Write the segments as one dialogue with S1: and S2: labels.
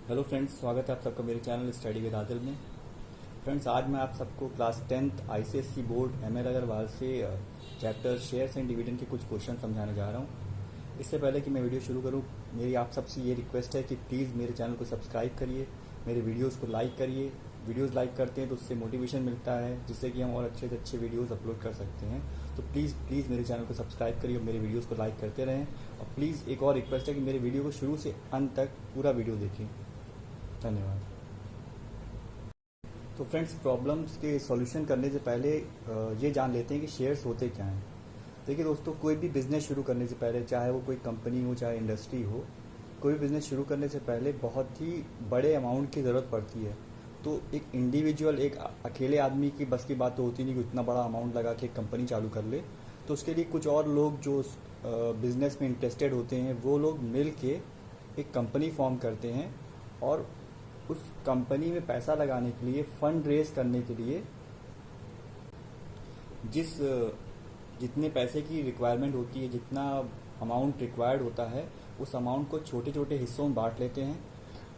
S1: Hello friends, स्वागत है आप सबका मेरे चैनल स्टडी विद आदिल में। फ्रेंड्स, आज मैं आप सबको class 10th ICSE board ML Aggarwal से चैप्टर शेयर्स एंड डिविडेंड के कुछ क्वेश्चन समझाने जा रहा हूं। इससे पहले कि मैं वीडियो शुरू करूं, मेरी आप सबसे ये रिक्वेस्ट है कि प्लीज़ मेरे चैनल को सब्सक्राइब करिए, मेरे वीडियोज़ को लाइक करिए। वीडियोज़ लाइक करते हैं तो उससे मोटिवेशन मिलता है, जिससे कि हम और अच्छे से अच्छे वीडियोज़ अपलोड कर सकते हैं। तो प्लीज़ मेरे चैनल को सब्सक्राइब करिए और मेरे वीडियोज़ को लाइक करते रहें। और प्लीज़ एक और रिक्वेस्ट है कि मेरे वीडियो को शुरू से अंत तक पूरा वीडियो देखें। धन्यवाद। तो फ्रेंड्स, प्रॉब्लम्स के सॉल्यूशन करने से पहले ये जान लेते हैं कि शेयर्स होते क्या हैं। देखिए दोस्तों, कोई भी बिज़नेस शुरू करने से पहले, चाहे वो कोई कंपनी हो चाहे इंडस्ट्री हो, कोई भी बिज़नेस शुरू करने से पहले बहुत ही बड़े अमाउंट की ज़रूरत पड़ती है। तो एक इंडिविजुअल, एक अकेले आदमी की बस की बात तो होती नहीं कि इतना बड़ा अमाउंट लगा के एक कंपनी चालू कर ले। तो उसके लिए कुछ और लोग जो बिज़नेस में इंटरेस्टेड होते हैं, वो लोग मिल के एक कंपनी फॉर्म करते हैं और उस कंपनी में पैसा लगाने के लिए, फंड रेज करने के लिए जितने पैसे की रिक्वायरमेंट होती है, जितना अमाउंट रिक्वायर्ड होता है, उस अमाउंट को छोटे छोटे हिस्सों में बांट लेते हैं।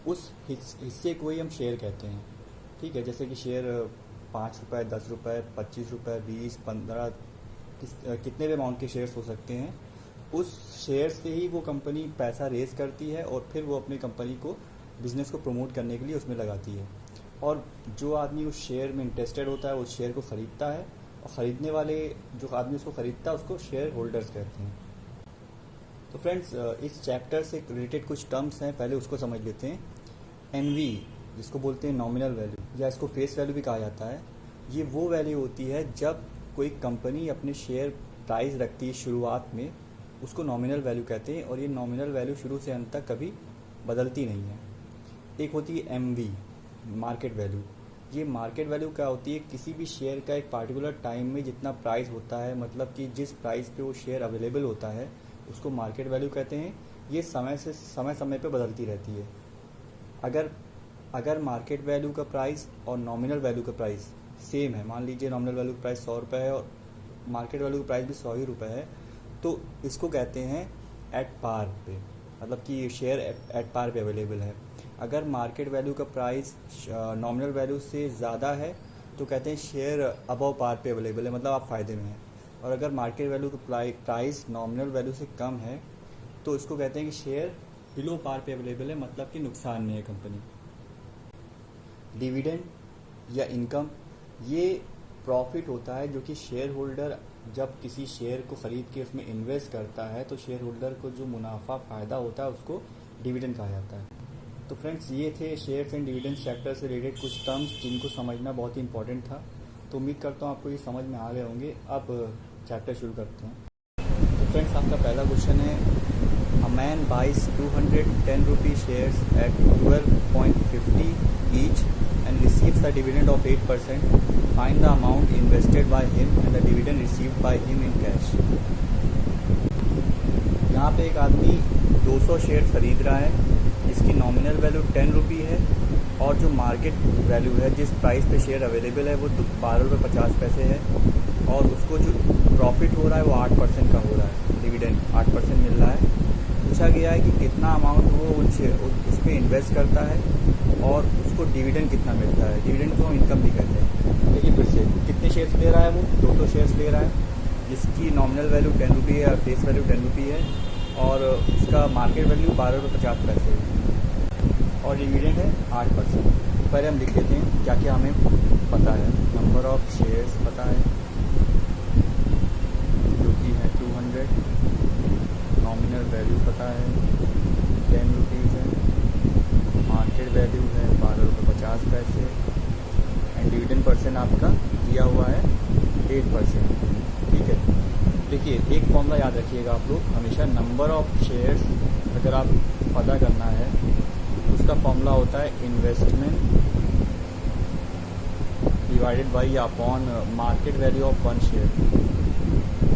S1: उस हिस्से को ही हम शेयर कहते हैं। ठीक है, जैसे कि शेयर 5 रुपये, 10 रुपये, 25 रुपये, 20, 15, कितने भी अमाउंट के शेयर्स हो सकते हैं। उस शेयर से ही वो कंपनी पैसा रेज करती है और फिर वो अपनी कंपनी को, बिज़नेस को प्रमोट करने के लिए उसमें लगाती है। और जो आदमी उस शेयर में इंटरेस्टेड होता है, उस शेयर को ख़रीदता है, और ख़रीदने वाले जो आदमी उसको ख़रीदता है उसको शेयर होल्डर्स कहते हैं। तो फ्रेंड्स, इस चैप्टर से रिलेटेड कुछ टर्म्स हैं, पहले उसको समझ लेते हैं। एनवी, जिसको बोलते हैं नॉमिनल वैल्यू, या इसको फेस वैल्यू भी कहा जाता है। ये वो वैल्यू होती है जब कोई कंपनी अपने शेयर प्राइस रखती है शुरुआत में, उसको नॉमिनल वैल्यू कहते हैं। और ये नॉमिनल वैल्यू शुरू से अंत तक कभी बदलती नहीं है। एक होती है एमवी, मार्केट वैल्यू। ये मार्केट वैल्यू क्या होती है? किसी भी शेयर का एक पार्टिकुलर टाइम में जितना प्राइस होता है, मतलब कि जिस प्राइस पे वो शेयर अवेलेबल होता है, उसको मार्केट वैल्यू कहते हैं। ये समय पे बदलती रहती है। अगर मार्केट वैल्यू का प्राइस और नॉमिनल वैल्यू का प्राइस सेम है, मान लीजिए नॉमिनल वैल्यू का प्राइस 100 रुपये है और मार्केट वैल्यू का प्राइस भी 100 ही रुपये है, तो इसको कहते हैं एट पार पे, मतलब कि शेयर एट पार पे अवेलेबल है। अगर मार्केट वैल्यू का प्राइस नॉमिनल वैल्यू से ज़्यादा है तो कहते हैं शेयर अबव पार पे अवेलेबल है, मतलब आप फ़ायदे में हैं। और अगर मार्केट वैल्यू का प्राइस नॉमिनल वैल्यू से कम है तो इसको कहते हैं कि शेयर बिलो पार पे अवेलेबल है, मतलब कि नुकसान में है कंपनी। डिविडेंड या इनकम, ये प्रॉफिट होता है जो कि शेयर होल्डर जब किसी शेयर को ख़रीद के उसमें इन्वेस्ट करता है, तो शेयर होल्डर को जो मुनाफा फ़ायदा होता है उसको डिविडेंड कहा जाता है। तो फ्रेंड्स, ये थे शेयर्स एंड डिविडेंड्स चैप्टर से रिलेटेड कुछ टर्म्स जिनको समझना बहुत ही इंपॉर्टेंट था। तो उम्मीद करता हूँ आपको ये समझ में आ गए होंगे। अब चैप्टर शुरू करते हैं। तो फ्रेंड्स, आपका पहला क्वेश्चन है, a man buys 210 rupee shares at 12.50 each and receives the dividend of 8%. Find the amount invested by him and the dividend received by him in cash. यहाँ पे एक आदमी 200 शेयर खरीद रहा है जिसकी नॉमिनल वैल्यू 10 रुपी है, और जो मार्केट वैल्यू है, जिस प्राइस पे शेयर अवेलेबल है, वो 12.50 है। और उसको जो प्रॉफिट हो रहा है वो 8% का हो रहा है, डिविडेंड 8% मिल रहा है। पूछा गया है कि कितना अमाउंट वो उस पर इन्वेस्ट करता है और उसको डिविडेंड कितना मिलता है। डिविडेंड को हम इनकम भी कहते हैं। देखिए फिर से, कितने शेयर्स ले रहा है वो? 200 शेयर्स ले रहा है जिसकी नॉमिनल वैल्यू 10 रुपी है और फेस वैल्यू 10 रुपी है, और उसका मार्केट वैल्यू 12.50 है और डिविडेंड है 8%। पहले हम लिख लेते हैं क्या क्या हमें पता है। नंबर ऑफ शेयर्स पता है जो कि है 200, नॉमिनल वैल्यू पता है 10 रुपीज़ है, मार्केट वैल्यू है 12.50 एंड डिविडेंड परसेंट आपका दिया हुआ है 8%। ठीक है, देखिए एक फॉर्मूला याद रखिएगा आप लोग हमेशा। नंबर ऑफ शेयर्स अगर आप पता करना है, उसका फॉर्मूला होता है investment divided by upon market value of one share.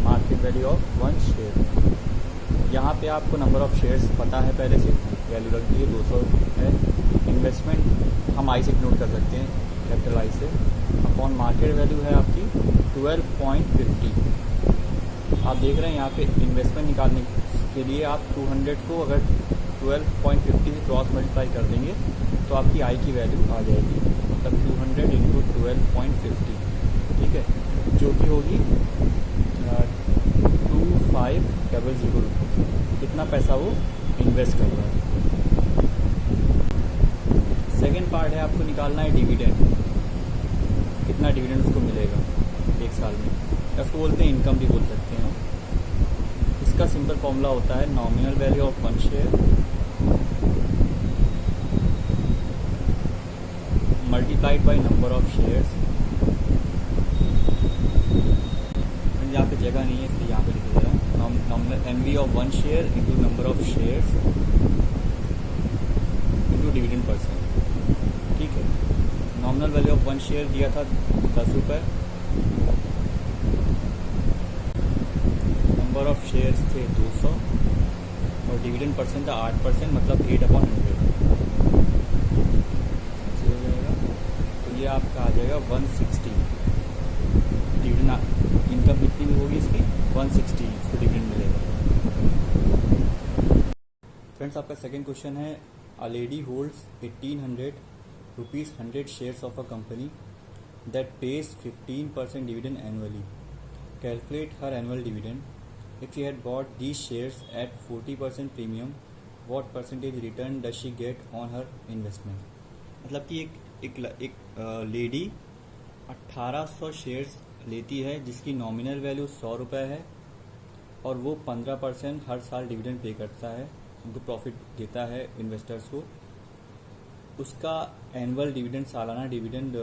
S1: Market value of one share. यहाँ पे आपको नंबर ऑफ शेयर्स पता है, पहले से वैल्यू रख दी है 200 है। इन्वेस्टमेंट हम आई से नोट कर सकते हैं, कैपिटल आई से, अपॉन मार्केट वैल्यू है आपकी 12.50। आप देख रहे हैं यहाँ पे इन्वेस्टमेंट निकालने के लिए आप 200 को अगर 12.50 से क्रॉस मल्टीप्लाई कर देंगे तो आपकी आई की वैल्यू आ जाएगी, मतलब 200 इंटू 12.50, ठीक है, जो कि होगी 2500 रुपीज़। कितना पैसा वो इन्वेस्ट कर रहा है। सेकेंड पार्ट है, आपको निकालना है डिविडेंड, कितना डिविडेंड उसको मिलेगा एक साल में, या उसको बोलते हैं इनकम भी बोल सकते हैं। इसका सिंपल फॉर्मूला होता है nominal value of one share multiplied by number of shares. यहाँ पे जगह नहीं है इसलिए यहाँ पे लिख दे रहा हूँ, nominal NV of one share into number of shares into dividend percent, ठीक है। Nominal value of one share दिया था 10 रुपये, नंबर ऑफ शेयर्स थे 200 और डिविडेंड परसेंट था 8%, मतलब 8/100 हो जाएगा। तो ये आपका आ जाएगा 160। डिविडेंड इनकम कितनी भी होगी इसकी 160, इसको डिविडेंड मिलेगा। फ्रेंड्स, आपका सेकेंड क्वेश्चन है, a lady holds 1800 rupees 100 shares of a company that pays 15% dividend annually. Calculate her annual dividend. If she had bought these shares at 40% premium, what percentage return does she get on her investment? मतलब कि एक lady 1800 shares लेती है जिसकी nominal value 100 रुपये है और वो 15% हर साल डिविडेंड पे करता है, उनको प्रॉफिट देता है इन्वेस्टर्स को। उसका एनुअल डिविडेंड, सालाना डिविडेंड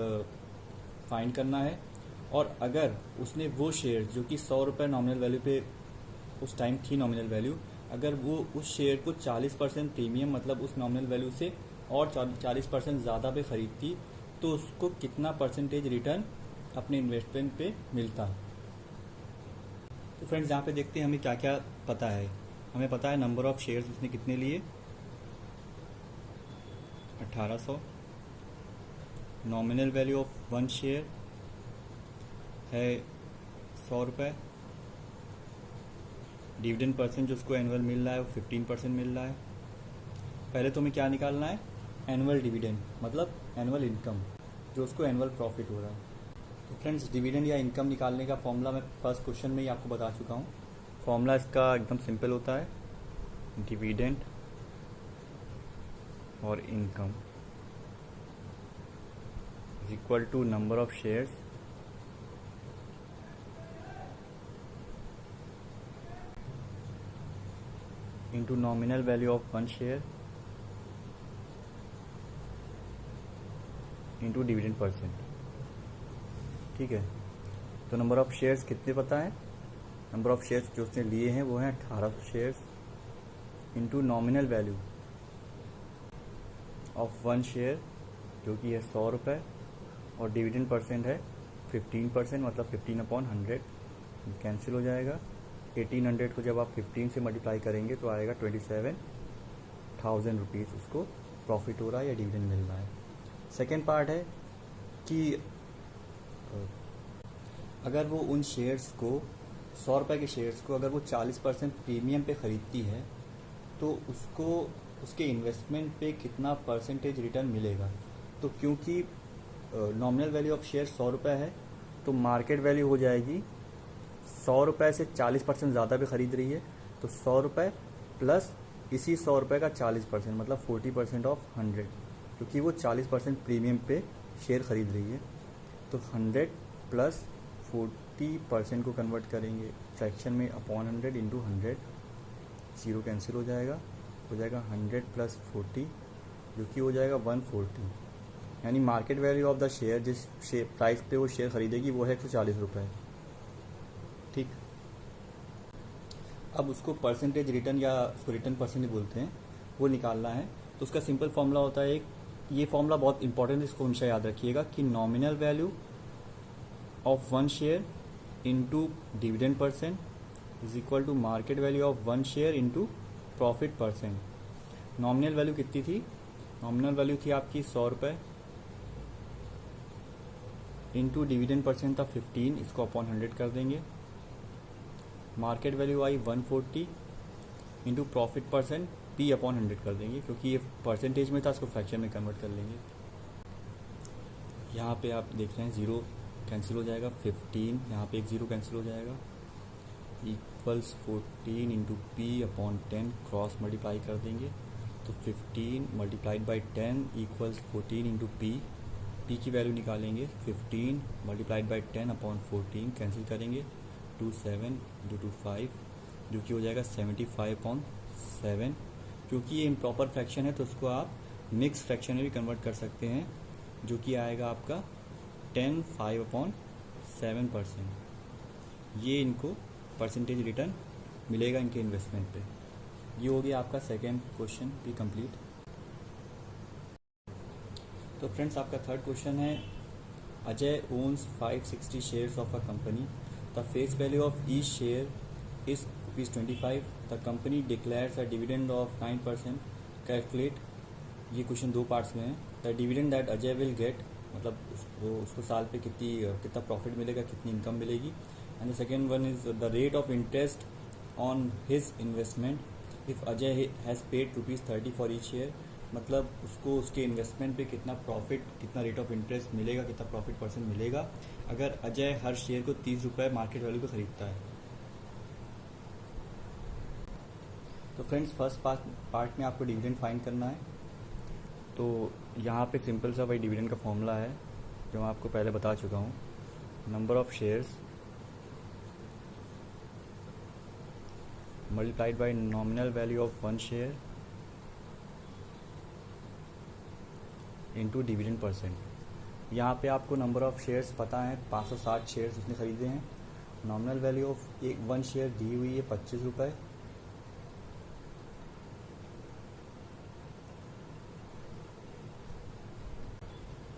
S1: फाइंड करना है, और अगर उसने वो शेयर जो कि 100 रुपये नॉमिनल वैल्यू पे उस टाइम थी नॉमिनल वैल्यू, अगर वो उस शेयर को 40% प्रीमियम, मतलब उस नॉमिनल वैल्यू से और 40% ज़्यादा पे ख़रीदती, तो उसको कितना परसेंटेज रिटर्न अपने इन्वेस्टमेंट पे मिलता। तो फ्रेंड्स, यहाँ पे देखते हैं हमें क्या क्या पता है। हमें पता है नंबर ऑफ शेयर्स उसने कितने लिए, 1800। Nominal value of one share है 100 रुपये। डिविडेंड परसेंट जो उसको एनुअल मिल रहा है वो 15% मिल रहा है। पहले तो हमें क्या निकालना है, एनुअल डिविडेंड, मतलब एनुअल इनकम, जो उसको एनुअल प्रॉफिट हो रहा है। तो फ्रेंड्स, डिविडेंड या इनकम निकालने का फॉर्मूला मैं फर्स्ट क्वेश्चन में ही आपको बता चुका हूँ। फॉर्मूला इसका एकदम सिंपल होता है, डिविडेंड और income is equal to number of shares into nominal value of one share into dividend percent, ठीक है। तो नंबर ऑफ शेयर्स कितने पता है, नंबर ऑफ शेयर्स जो उसने लिए हैं वो हैं 1800 shares into nominal value of one share जो कि है 100 रुपये, और डिविडेंड परसेंट है 15%, मतलब 15/100 कैंसिल हो जाएगा। 1800 को जब आप 15 से मल्टीप्लाई करेंगे तो आएगा 27,000 रुपीज़ उसको प्रॉफिट हो रहा है या डिविडेंड मिल रहा है। सेकेंड पार्ट है कि अगर वो उन शेयर्स को 100 रुपये के शेयर्स को अगर वो 40% प्रीमियम पे ख़रीदती है तो उसको उसके इन्वेस्टमेंट पे कितना परसेंटेज रिटर्न मिलेगा। तो क्योंकि नॉमिनल वैल्यू ऑफ शेयर 100 रुपये है तो मार्केट वैल्यू हो जाएगी 100 रुपये से 40% ज़्यादा पे ख़रीद रही है, तो 100 रुपये प्लस इसी 100 रुपये का 40%, मतलब 40% ऑफ 100, क्योंकि वो 40% प्रीमियम पे शेयर ख़रीद रही है। तो 100 प्लस 40% को कन्वर्ट करेंगे फ्रैक्शन में अपॉन 100 इंटू 100, 0 कैंसिल हो जाएगा 100 प्लस 40 जो कि हो जाएगा 140, यानी market value of the share जिस प्राइस पे वो शेयर खरीदेगी वो है 140 रुपये, ठीक। अब उसको परसेंटेज रिटर्न या उसको रिटर्न परसेंटेज बोलते हैं वो निकालना है। तो उसका सिंपल फॉर्मूला होता है एक, ये फॉर्मूला बहुत इंपॉर्टेंट है, इसको हमेशा याद रखिएगा कि nominal value of one share into dividend percent is equal to market value of one share into profit percent. Nominal value कितनी थी, नॉमिनल वैल्यू थी आपकी 100 रुपये इंटू डिविडेंड परसेंट था 15, इसको अपॉन 100 कर देंगे। मार्केट वैल्यू आई 140 into profit percent P upon 100 कर देंगे, क्योंकि ये परसेंटेज में था, इसको फ्रैक्शन में कन्वर्ट कर लेंगे। यहाँ पे आप देख रहे हैं 0 कैंसिल हो जाएगा, 15 यहाँ पे एक 0 कैंसिल हो जाएगा, equals 14 into P upon 10 cross multiply कर देंगे, तो 15 multiplied by 10 equals 14 into P की वैल्यू निकालेंगे, 15 मल्टीप्लाइड बाई 10 अपॉन 14 कैंसिल करेंगे, 27 इंटू 25 जो कि हो जाएगा 75 अपॉन 7। क्योंकि ये इम्प्रॉपर फ्रैक्शन है तो उसको आप मिक्स फ्रैक्शन में भी कन्वर्ट कर सकते हैं, जो कि आएगा आपका 10.5/7%। ये इनको परसेंटेज रिटर्न मिलेगा इनके इन्वेस्टमेंट पे। ये हो गया आपका सेकेंड क्वेश्चन भी कंप्लीट। तो फ्रेंड्स आपका थर्ड क्वेश्चन है, Ajay owns 560 shares of a company, the face value of each share is ₹25, the company declares a dividend of 9%, calculate. ये क्वेश्चन दो पार्ट्स में है। The dividend that Ajay will get, मतलब उसको साल पे कितना प्रॉफिट मिलेगा, कितनी इनकम मिलेगी। And the second one is the rate of interest on his investment if Ajay has paid ₹30 for each share, मतलब उसको उसके इन्वेस्टमेंट पे कितना प्रॉफिट, कितना रेट ऑफ इंटरेस्ट मिलेगा, कितना प्रॉफिट परसेंट मिलेगा अगर अजय हर शेयर को ₹30 मार्केट वैल्यू को खरीदता है। तो फ्रेंड्स फर्स्ट पार्ट में आपको डिविडेंड फाइंड करना है। तो यहाँ पे सिंपल सा वही डिविडेंड का फॉर्मूला है जो मैं आपको पहले बता चुका हूँ। Number of shares multiplied by nominal value of one share into dividend percent. यहाँ पे आपको नंबर ऑफ शेयर्स पता है, 560 शेयर्स उसने खरीदे हैं। Nominal value of one share दी हुई है ₹25,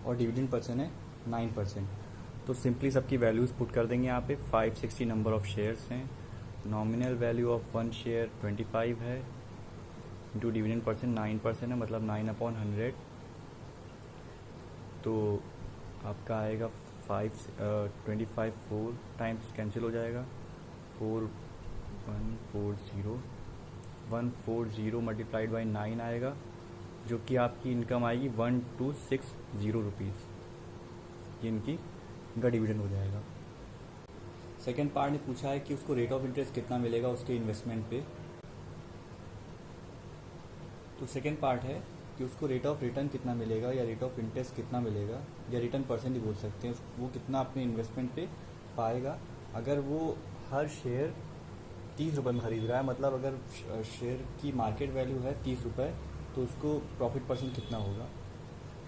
S1: और डिविडेंड परसेंट है 9%। तो सिंपली सबकी वैल्यूज पुट कर देंगे यहाँ पे। 560 नंबर ऑफ शेयर्स हैं, nominal value of one share 25 है, इंटू डिविडेंड परसेंट 9% है, मतलब 9/100। तो आपका आएगा 25 4 टाइम्स कैंसिल हो जाएगा, 140 मल्टीप्लाइड बाई 9 आएगा, जो कि आपकी इनकम आएगी 1260 रुपीज़। ये इनका डिविडेंड हो जाएगा। सेकेंड पार्ट ने पूछा है कि उसको रेट ऑफ इंटरेस्ट कितना मिलेगा उसके इन्वेस्टमेंट पे। तो सेकेंड पार्ट है कि उसको रेट ऑफ रिटर्न कितना मिलेगा, या रेट ऑफ इंटरेस्ट कितना मिलेगा, या रिटर्न परसेंट ही बोल सकते हैं, वो कितना अपने इन्वेस्टमेंट पे पाएगा अगर वो हर शेयर ₹30 में खरीद रहा है। मतलब अगर शेयर की मार्केट वैल्यू है ₹30 तो उसको प्रॉफिट परसेंट कितना होगा।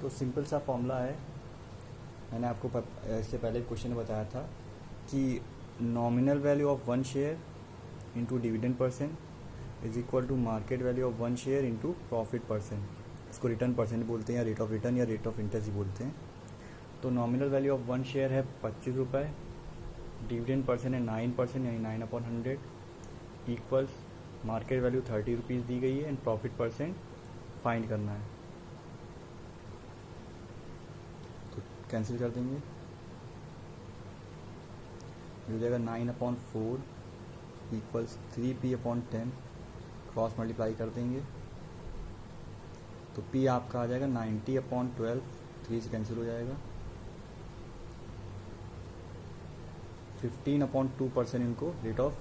S1: तो सिंपल सा फॉर्मूला है, मैंने आपको इससे पहले क्वेश्चन में बताया था कि nominal value of one share into dividend percent is equal to market value of one share into profit percent. इसको रिटर्न परसेंट बोलते हैं, या रेट ऑफ रिटर्न या रेट ऑफ इंटरेस्ट ही बोलते हैं। तो nominal value of one share है ₹25, डिविडेंड परसेंट है 9%, यानी 9/100, इक्वल्स मार्केट वैल्यू ₹30 दी गई है, एंड प्रॉफिट परसेंट फाइंड करना है। तो कैंसिल कर देंगे, हो जाएगा 9/4 इक्वल्स 3p/10, क्रॉस मल्टीप्लाई कर देंगे, तो p आपका आ जाएगा 90/12, 3 से कैंसिल हो जाएगा, 15/2% इनको रेट ऑफ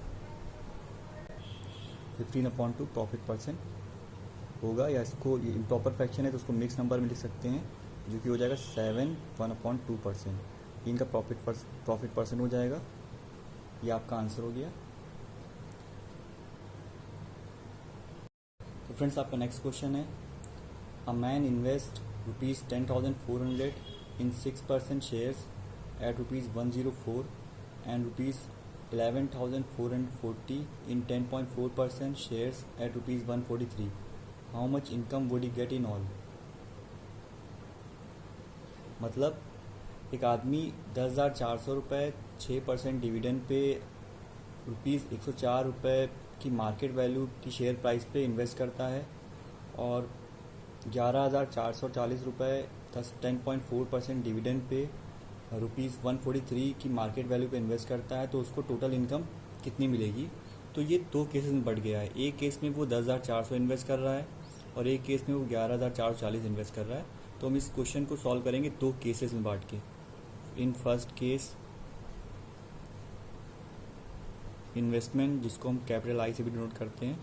S1: 15/2 प्रॉफिट परसेंट होगा। या इसको ये इम्प्रॉपर फ्रैक्शन है तो उसको मिक्स नंबर में लिख सकते हैं, जो कि हो जाएगा 7/1/2%। इनका प्रॉफिट परसेंट हो जाएगा। ये आपका आंसर हो गया। तो फ्रेंड्स आपका नेक्स्ट क्वेश्चन है, a man invest ₹10,400 in 6% shares at ₹104 and ₹11,440 in 10.4% shares at ₹143. How much income would he get in all? मतलब एक आदमी 10,400 रुपये 6% डिविडेंड पे ₹104 की मार्केट वैल्यू की शेयर प्राइस पे इन्वेस्ट करता है, और 11,440 रुपये 10.4% डिविडेंड पे ₹143 की मार्केट वैल्यू पे इन्वेस्ट करता है। तो उसको टोटल इनकम कितनी मिलेगी। तो ये दो केसेस में बढ़ गया है। एक केस में वो 10,400 इन्वेस्ट कर रहा है और एक केस में वो 11,440 इन्वेस्ट कर रहा है। तो हम इस क्वेश्चन को सॉल्व करेंगे दो केसेस में बांट के। इन फर्स्ट केस इन्वेस्टमेंट, जिसको हम कैपिटल आई से भी डिनोट करते हैं,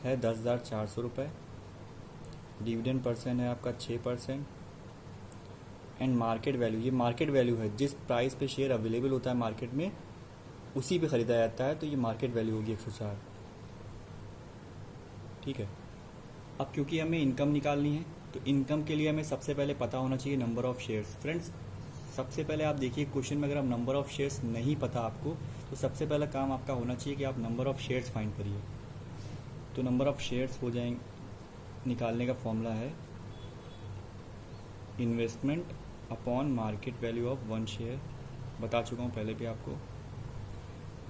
S1: है 10,400 रुपये। डिविडेंड परसेंट है आपका 6%। एंड मार्केट वैल्यू, ये मार्केट वैल्यू है, जिस प्राइस पे शेयर अवेलेबल होता है मार्केट में उसी पे ख़रीदा जाता है, तो ये मार्केट वैल्यू होगी 104। ठीक है। अब क्योंकि हमें इनकम निकालनी है तो इनकम के लिए हमें सबसे पहले पता होना चाहिए नंबर ऑफ़ शेयर्स। फ्रेंड्स, सबसे पहले आप देखिए क्वेश्चन में अगर आप नंबर ऑफ़ शेयर्स नहीं पता आपको, तो सबसे पहला काम आपका होना चाहिए कि आप नंबर ऑफ़ शेयर्स फाइंड करिए। तो नंबर ऑफ़ शेयर्स हो जाएंगे, निकालने का फॉर्मूला है investment upon market value of one share, बता चुका हूँ पहले भी आपको,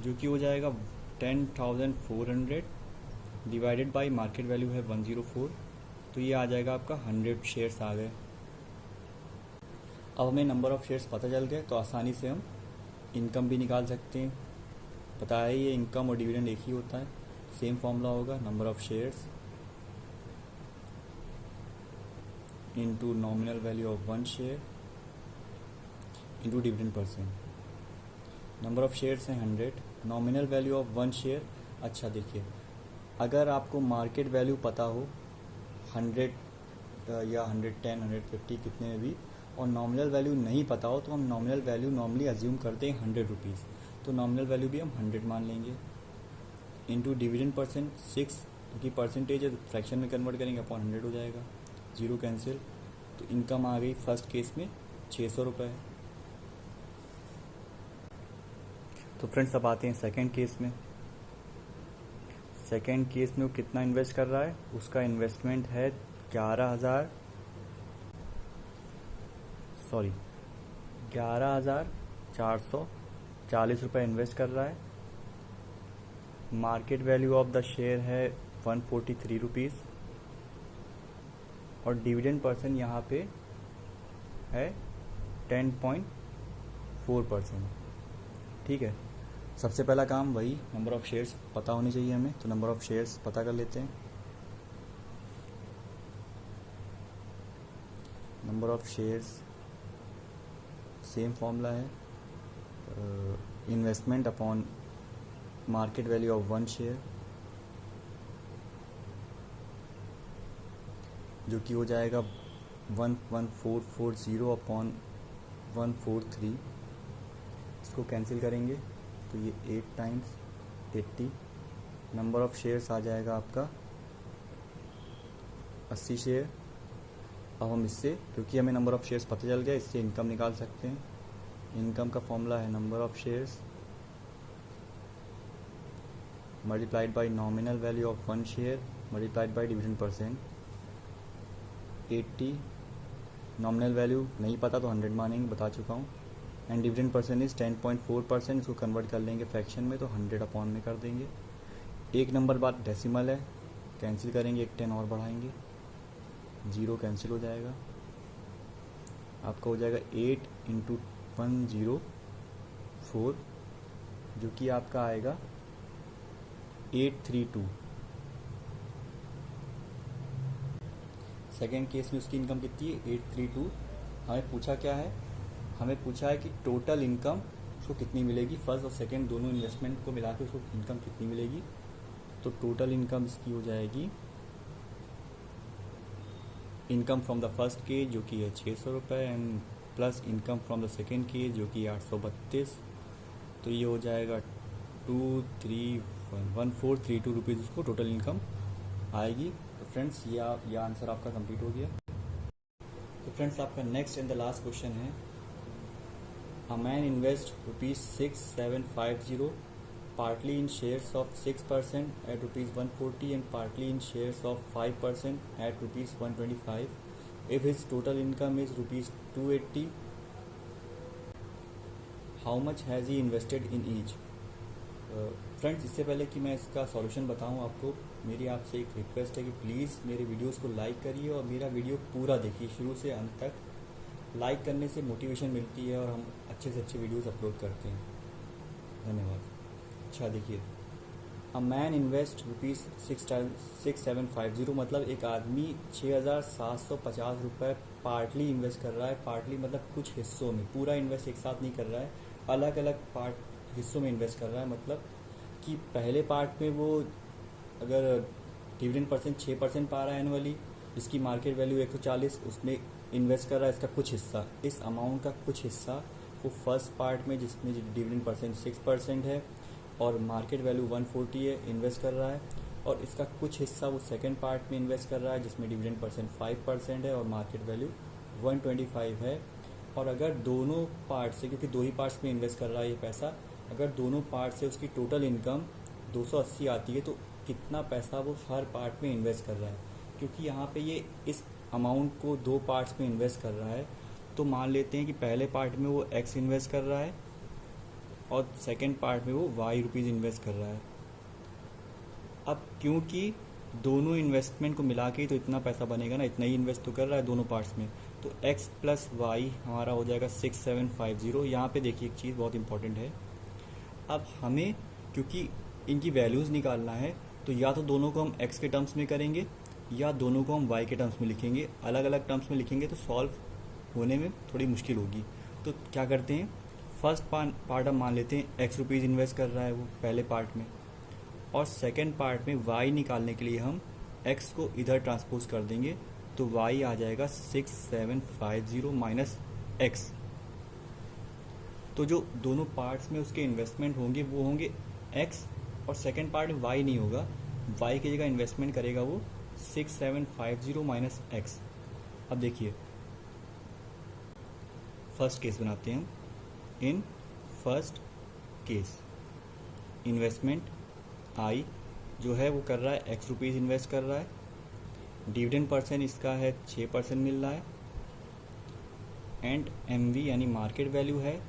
S1: जो कि हो जाएगा 10,400 डिवाइडेड बाय मार्केट वैल्यू है 104, तो ये आ जाएगा आपका 100 शेयर्स आ गए। अब हमें नंबर ऑफ़ शेयर्स पता चल गए तो आसानी से हम इनकम भी निकाल सकते हैं। पता है ये इनकम और डिविडेंड एक ही होता है, सेम फॉर्मूला होगा number of shares into nominal value of one share into dividend percent. Number of shares हैं 100, nominal value of one share. अच्छा देखिए, अगर आपको मार्केट वैल्यू पता हो 100 या 110, 150 कितने में भी, और नॉमिनल वैल्यू नहीं पता हो, तो हम नॉमिनल वैल्यू नॉर्मली अज्यूम करते हैं 100 रुपीज़, तो नॉमिनल वैल्यू भी हम 100 मान लेंगे। इनटू डिविडेंड परसेंट 6, क्योंकि परसेंटेज है फ्रैक्शन में कन्वर्ट करेंगे, अपॉन 100 हो जाएगा, जीरो कैंसिल। तो इनकम आ गई फर्स्ट केस में 600 रुपये। तो फ्रेंड्स अब आते हैं सेकंड केस में। सेकंड केस में वो कितना इन्वेस्ट कर रहा है, उसका इन्वेस्टमेंट है 11,440 रुपये इन्वेस्ट कर रहा है। Market value of the share है 143 रुपीज़ और डिविडेंड परसेंट यहाँ पे है 10.4%। ठीक है। सबसे पहला काम वही नंबर ऑफ़ शेयर्स पता होनी चाहिए हमें, तो नंबर ऑफ़ शेयर्स पता कर लेते हैं। Number of shares same formula है investment upon market value of one share, जो कि हो जाएगा 11440 अपॉन 143। इसको कैंसिल करेंगे तो ये 8 टाइम्स 80। नंबर ऑफ़ शेयर्स आ जाएगा आपका 80 शेयर। अब हम इससे, क्योंकि हमें नंबर ऑफ़ शेयर्स पता चल गया, इससे इनकम निकाल सकते हैं। इनकम का फॉर्मूला है number of shares multiplied by nominal value of one share multiplied by dividend percent. 80 nominal value नहीं पता तो 100 मानेंगे, बता चुका हूँ। एंड डिविडेंड परसेंट इज 10.4%, इसको कन्वर्ट कर लेंगे फ्रैक्शन में तो 100 अपॉन में कर देंगे। एक नंबर बाद डेसिमल है, कैंसिल करेंगे, एक 10 और बढ़ाएंगे, जीरो कैंसिल हो जाएगा। आपका हो जाएगा 8 इंटू 104, जो कि आपका आएगा 832। सेकेंड केस में उसकी इनकम कितनी है 832। हमें पूछा क्या है, हमें पूछा है कि टोटल इनकम उसको कितनी मिलेगी, फर्स्ट और सेकेंड दोनों इन्वेस्टमेंट को मिला के उसको इनकम कितनी मिलेगी। तो टोटल इनकम इसकी हो जाएगी income from the first case जो कि है 600 रुपये and plus income from the second case जो कि 832। तो ये हो जाएगा 1432 रुपीज़ उसको टोटल इनकम आएगी। तो फ्रेंड्स ये आंसर आपका कंप्लीट हो गया। तो फ्रेंड्स आपका next and the last question है, a man invest ₹6750 partly in shares of 6% at ₹140 and partly in shares of 5% at ₹125. If his total income is ₹280, how much has he invested in each? Friends, इससे पहले कि मैं इसका solution बताऊं आपको, मेरी आपसे एक रिक्वेस्ट है कि प्लीज़ मेरे वीडियोस को लाइक करिए और मेरा वीडियो पूरा देखिए शुरू से अंत तक। लाइक करने से मोटिवेशन मिलती है और हम अच्छे से अच्छे वीडियोस अपलोड करते हैं। धन्यवाद। अच्छा देखिए, अ मैन इन्वेस्ट ₹6750, मतलब एक आदमी 6,750 रुपये पार्टली इन्वेस्ट कर रहा है। पार्टली मतलब कुछ हिस्सों में, पूरा इन्वेस्ट एक साथ नहीं कर रहा है, अलग अलग पार्ट हिस्सों में इन्वेस्ट कर रहा है। मतलब कि पहले पार्ट में वो अगर डिविडेंड परसेंट 6% पा रहा है एनुअली, इसकी मार्केट वैल्यू 140, उसमें इन्वेस्ट कर रहा है इसका कुछ हिस्सा, इस अमाउंट का कुछ हिस्सा वो फर्स्ट पार्ट में जिसमें डिविडेंड परसेंट 6% है और मार्केट वैल्यू 140 है, इन्वेस्ट कर रहा है। और इसका कुछ हिस्सा वो सेकंड पार्ट में इन्वेस्ट कर रहा है जिसमें डिविडेंड परसेंट 5% है और मार्केट वैल्यू 125 है। और अगर दोनों पार्ट से, क्योंकि दो ही पार्ट्स में इन्वेस्ट कर रहा है ये पैसा, अगर दोनों पार्ट से उसकी टोटल इनकम 280 आती है तो कितना पैसा वो हर पार्ट में इन्वेस्ट कर रहा है। क्योंकि यहाँ पे ये इस अमाउंट को दो पार्ट्स में इन्वेस्ट कर रहा है, तो मान लेते हैं कि पहले पार्ट में वो x इन्वेस्ट कर रहा है और सेकंड पार्ट में वो y रुपीज़ इन्वेस्ट कर रहा है। अब क्योंकि दोनों इन्वेस्टमेंट को मिला के ही तो इतना पैसा बनेगा ना, इतना ही इन्वेस्ट तो कर रहा है दोनों पार्ट्स में, तो x प्लस वाई हमारा हो जाएगा 6750। यहाँ पे देखिए एक चीज़ बहुत इंपॉर्टेंट है, अब हमें क्योंकि इनकी वैल्यूज़ निकालना है तो या तो दोनों को हम x के टर्म्स में करेंगे या दोनों को हम y के टर्म्स में लिखेंगे। अलग अलग टर्म्स में लिखेंगे तो सॉल्व होने में थोड़ी मुश्किल होगी। तो क्या करते हैं, फर्स्ट पार्ट हम मान लेते हैं x रुपीज़ इन्वेस्ट कर रहा है वो पहले पार्ट में, और सेकंड पार्ट में y निकालने के लिए हम x को इधर ट्रांसपोज कर देंगे तो y आ जाएगा 6750 माइनस x। तो जो दोनों पार्ट्स में उसके इन्वेस्टमेंट होंगे वो होंगे x, और सेकंड पार्ट में y नहीं होगा, y की जगह इन्वेस्टमेंट करेगा वो 6750 माइनस x। अब देखिए फर्स्ट केस बनाते हैं हम। इन फर्स्ट केस इन्वेस्टमेंट आई जो है वो कर रहा है x रुपीज़ इन्वेस्ट कर रहा है, डिविडेंड परसेंट इसका है 6% मिल रहा है, एंड MV यानी मार्केट वैल्यू है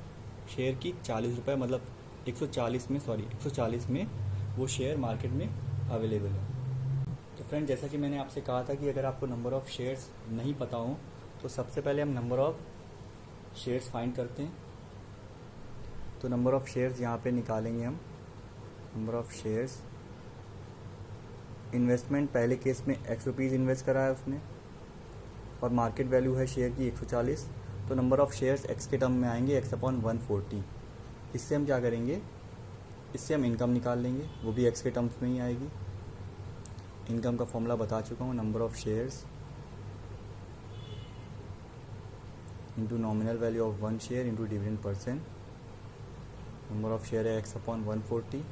S1: शेयर की 40 रुपये, मतलब 140 में वो शेयर मार्केट में अवेलेबल है। तो फ्रेंड, जैसा कि मैंने आपसे कहा था कि अगर आपको नंबर ऑफ़ शेयर्स नहीं पता हो तो सबसे पहले हम नंबर ऑफ़ शेयर्स फाइंड करते हैं। तो नंबर ऑफ़ शेयर्स यहाँ पे निकालेंगे हम। नंबर ऑफ़ शेयर्स, इन्वेस्टमेंट पहले केस में x रुपीज़ इन्वेस्ट करा है उसने और मार्केट वैल्यू है शेयर की 140, तो नंबर ऑफ़ शेयर्स x के टर्म में आएंगे x/140। इससे हम क्या करेंगे, इससे हम इनकम निकाल लेंगे, वो भी x के टर्म्स में ही आएगी। इनकम का फॉर्मूला बता चुका हूँ, number of shares into nominal value of one share into dividend percent. Number of share है x/140,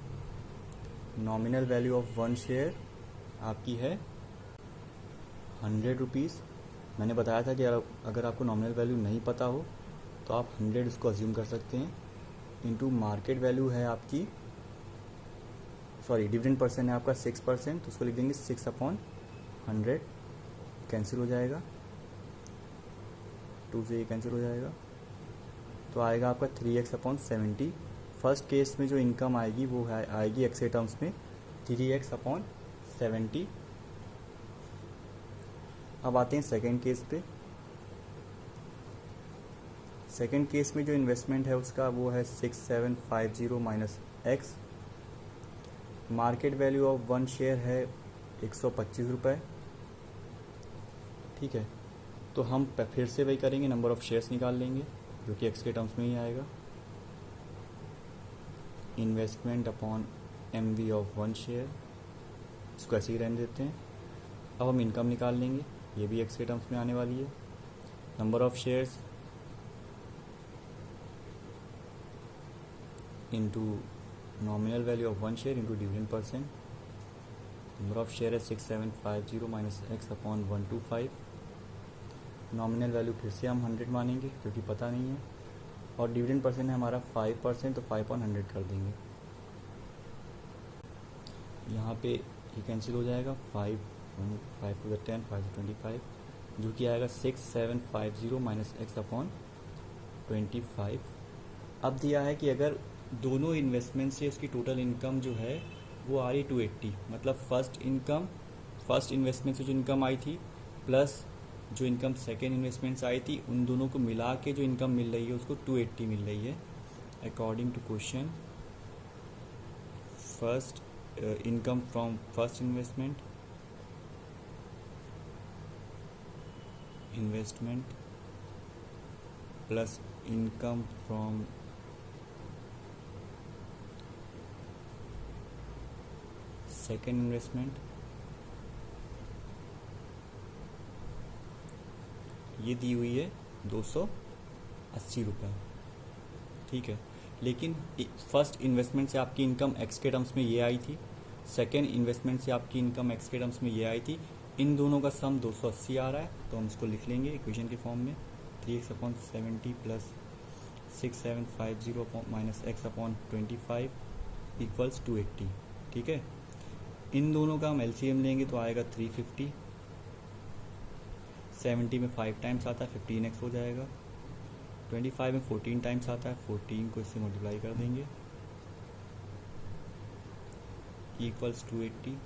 S1: nominal value of one share आपकी है 100 रुपीज़। मैंने बताया था कि अगर आपको नॉमिनल वैल्यू नहीं पता हो तो आप 100 इसको अज्यूम कर सकते हैं, इंटू मार्केट वैल्यू है आपकी, डिविडेंड परसेंट है आपका 6%, तो उसको लिख देंगे 6/100, कैंसिल हो जाएगा, 2 से ये कैंसिल हो जाएगा, तो आएगा आपका 3x/70। फर्स्ट केस में जो इनकम आएगी वो आएगी x के टर्म्स में 3x/70। अब आते हैं सेकेंड केस पे। सेकेंड केस में जो इन्वेस्टमेंट है उसका वो है 6750 minus x। Market value of one share है 125 रुपये, ठीक है। तो हम फिर से वही करेंगे, नंबर ऑफ़ शेयर्स निकाल लेंगे जो कि x के टर्म्स में ही आएगा, investment upon MV of one share, इसको ऐसे ही रहने देते हैं। अब हम इनकम निकाल लेंगे, ये भी x के टर्म्स में आने वाली है, number of shares into nominal value of one share into dividend percent. Number of share है 6750 माइनस x/125। नॉमिनल वैल्यू फिर से हम 100 मानेंगे क्योंकि पता नहीं है, और डिविडेंड परसेंट है हमारा 5%, तो 5/100 कर देंगे। यहाँ पे ये कैंसिल हो जाएगा, 5 to the 10, 5 to 25, जो कि आएगा 6750 माइनस x/25। अब दिया है कि अगर दोनों इन्वेस्टमेंट से उसकी टोटल इनकम जो है वो आ रही 280, मतलब फर्स्ट इन्वेस्टमेंट से जो इनकम आई थी प्लस जो इनकम सेकेंड इन्वेस्टमेंट से आई थी, उन दोनों को मिला के जो इनकम मिल रही है उसको 280 मिल रही है। According to question, first income from first investment plus income from second investment, ये दी हुई है 280 रुपये। ठीक है, लेकिन फर्स्ट इन्वेस्टमेंट से आपकी इनकम एक्स के टर्म्स में ये आई थी, सेकेंड इन्वेस्टमेंट से आपकी इनकम एक्स के टर्म्स में ये आई थी। इन दोनों का सम 280 आ रहा है, तो हम इसको लिख लेंगे इक्वेशन के फॉर्म में 3x/70 plus 6750 minus x/25 equals 280। ठीक है, इन दोनों का हम एलसीएम लेंगे तो आएगा 350। 70 में 5 टाइम्स आता है 15x हो जाएगा। 25 में 14 टाइम्स आता है, 14 को इससे मल्टीप्लाई कर देंगे इक्वल्स 280।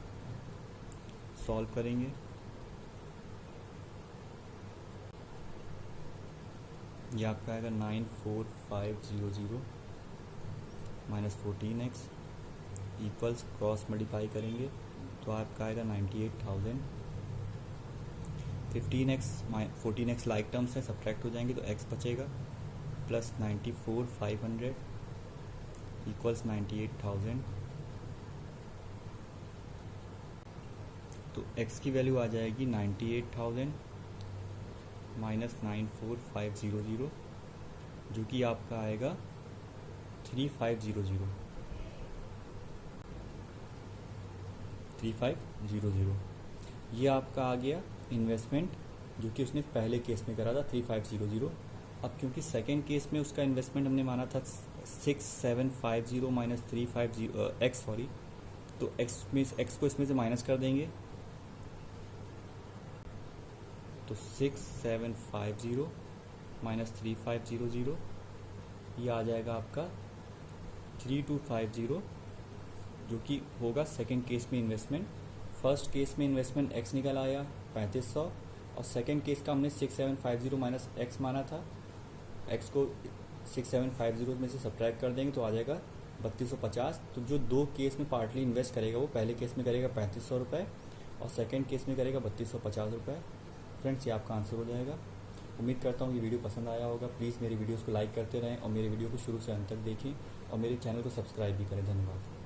S1: सॉल्व करेंगे, ये आपका आएगा 94500 minus 14x equals cross multiply करेंगे तो आपका आएगा 98,000। 15x 14x लाइक टर्म्स है, सब्ट्रैक्ट हो जाएंगे तो x बचेगा प्लस 94,500 इक्वल्स 98,000। तो x की वैल्यू आ जाएगी 98,000 माइनस 94,500 जो कि आपका आएगा 3500। ये आपका आ गया इन्वेस्टमेंट जो कि उसने पहले केस में करा था 3500। अब क्योंकि सेकेंड केस में उसका इन्वेस्टमेंट हमने माना था 6750 माइनस 350 एक्स, सॉरी, तो एक्स को इसमें से माइनस कर देंगे तो 6750 माइनस 3500 ये आ जाएगा आपका 3250 जो कि होगा सेकेंड केस में इन्वेस्टमेंट। फर्स्ट केस में इन्वेस्टमेंट एक्स निकल आया 3500 और सेकेंड केस का हमने 6750 माइनस एक्स माना था, एक्स को 6750 में से सब्ट्रैक्ट कर देंगे तो आ जाएगा 3250। तो जो दो केस में पार्टली इन्वेस्ट करेगा वो पहले केस में करेगा 3500 रुपये और सेकेंड केस में करेगा 3250 रुपये। फ्रेंड्स, ये आपका आंसर हो जाएगा। उम्मीद करता हूँ ये वीडियो पसंद आया होगा। प्लीज़ मेरी वीडियोस को लाइक करते रहें और मेरे वीडियो को शुरू से अंत तक देखें और मेरे चैनल को सब्सक्राइब भी करें। धन्यवाद।